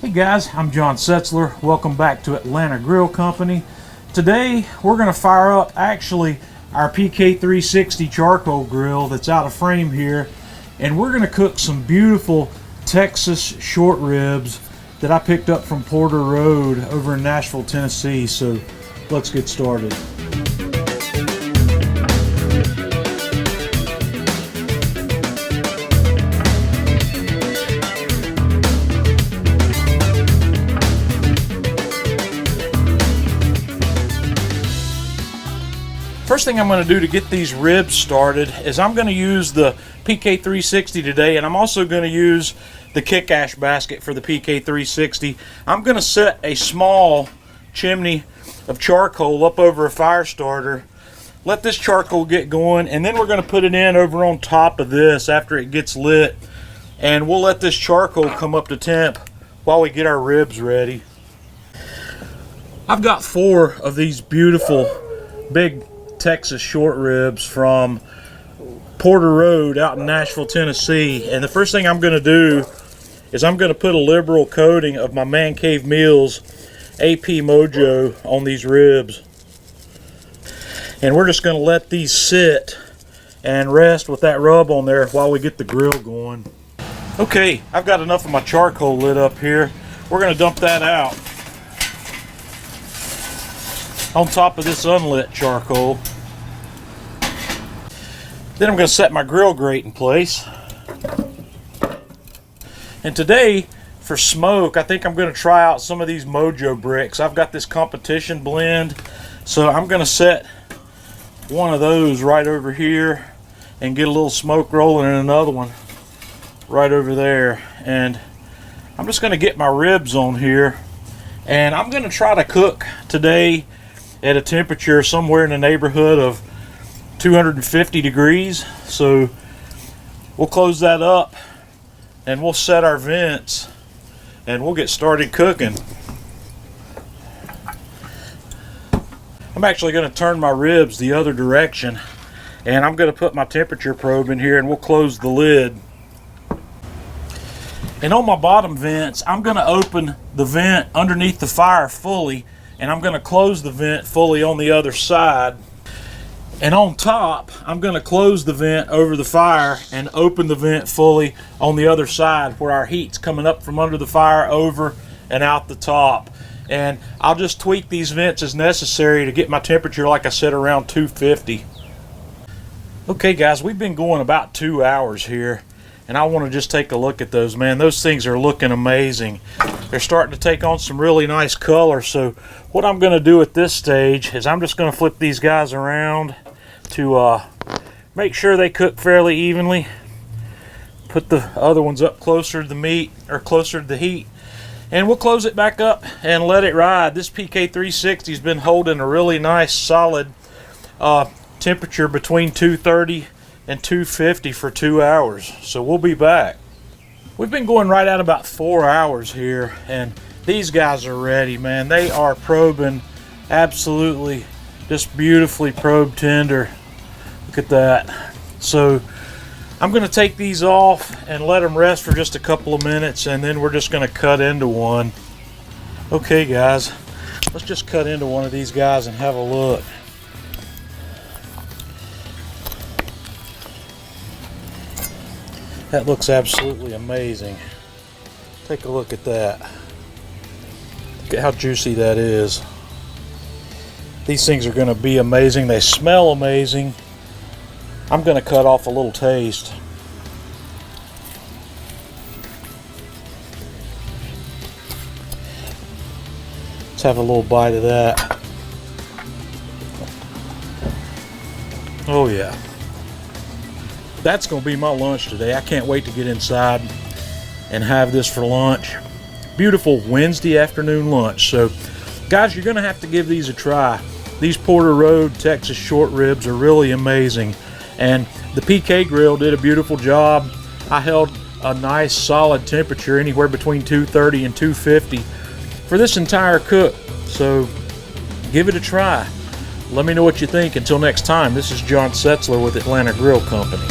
Hey guys, I'm John Setzler. Welcome back to Atlanta Grill Company. Today we're going to fire up actually our PK360 charcoal grill that's out of frame here, and we're going to cook some beautiful Texas short ribs that I picked up from Porter Road over in Nashville, Tennessee. So let's get started. First thing I'm going to do to get these ribs started is I'm going to use the PK360 today, and I'm also going to use the kick ash basket for the PK360. I'm going to set a small chimney of charcoal up over a fire starter, let this charcoal get going, and then we're going to put it in over on top of this after it gets lit, and we'll let this charcoal come up to temp while we get our ribs ready. I've got 4 of these beautiful big Texas short ribs from Porter Road out in Nashville, Tennessee, and the first thing I'm going to do is I'm going to put a liberal coating of my Man Cave Meals AP Mojo on these ribs, and we're just going to let these sit and rest with that rub on there while we get the grill going. Okay, I've got enough of my charcoal lit up here. We're going to dump that out on top of this unlit charcoal. Then I'm going to set my grill grate in place. And today, for smoke, I think I'm going to try out some of these Mojo bricks. I've got this competition blend, so I'm going to set one of those right over here and get a little smoke rolling in another one right over there. And I'm just going to get my ribs on here, and I'm going to try to cook today at a temperature somewhere in the neighborhood of 250 degrees. So we'll close that up and we'll set our vents and we'll get started cooking. I'm actually going to turn my ribs the other direction, and I'm going to put my temperature probe in here and we'll close the lid. And on my bottom vents, I'm going to open the vent underneath the fire fully, and I'm going to close the vent fully on the other side. And on top, I'm going to close the vent over the fire and open the vent fully on the other side where our heat's coming up from under the fire over and out the top. And I'll just tweak these vents as necessary to get my temperature, like I said, around 250. Okay guys, we've been going about 2 hours here, and I want to just take a look at those. Man, those things are looking amazing. They're starting to take on some really nice color. So what I'm going to do at this stage is I'm just going to flip these guys around to make sure they cook fairly evenly. Put the other ones up closer to the meat, or closer to the heat, and we'll close it back up and let it ride. This PK360 has been holding a really nice solid temperature between 230 and 250 for 2 hours. So we'll be back. We've been going right at about 4 hours here, and these guys are ready, man. They are probing absolutely just beautifully probed tender. Look at that. So I'm going to take these off and let them rest for just a couple of minutes, and then we're just going to cut into one. Okay guys, let's just cut into one of these guys and have a look. That looks absolutely amazing. Take a look at that. Look at how juicy that is. These things are going to be amazing. They smell amazing. I'm going to cut off a little taste. Let's have a little bite of that. Oh yeah. That's going to be my lunch today. I can't wait to get inside and have this for lunch. Beautiful Wednesday afternoon lunch. So guys, you're going to have to give these a try. These Porter Road Texas short ribs are really amazing, and the PK grill did a beautiful job. I held a nice solid temperature anywhere between 230 and 250 for this entire cook. So give it a try. Let me know what you think. Until next time, this is John Setzler with Atlanta Grill Company.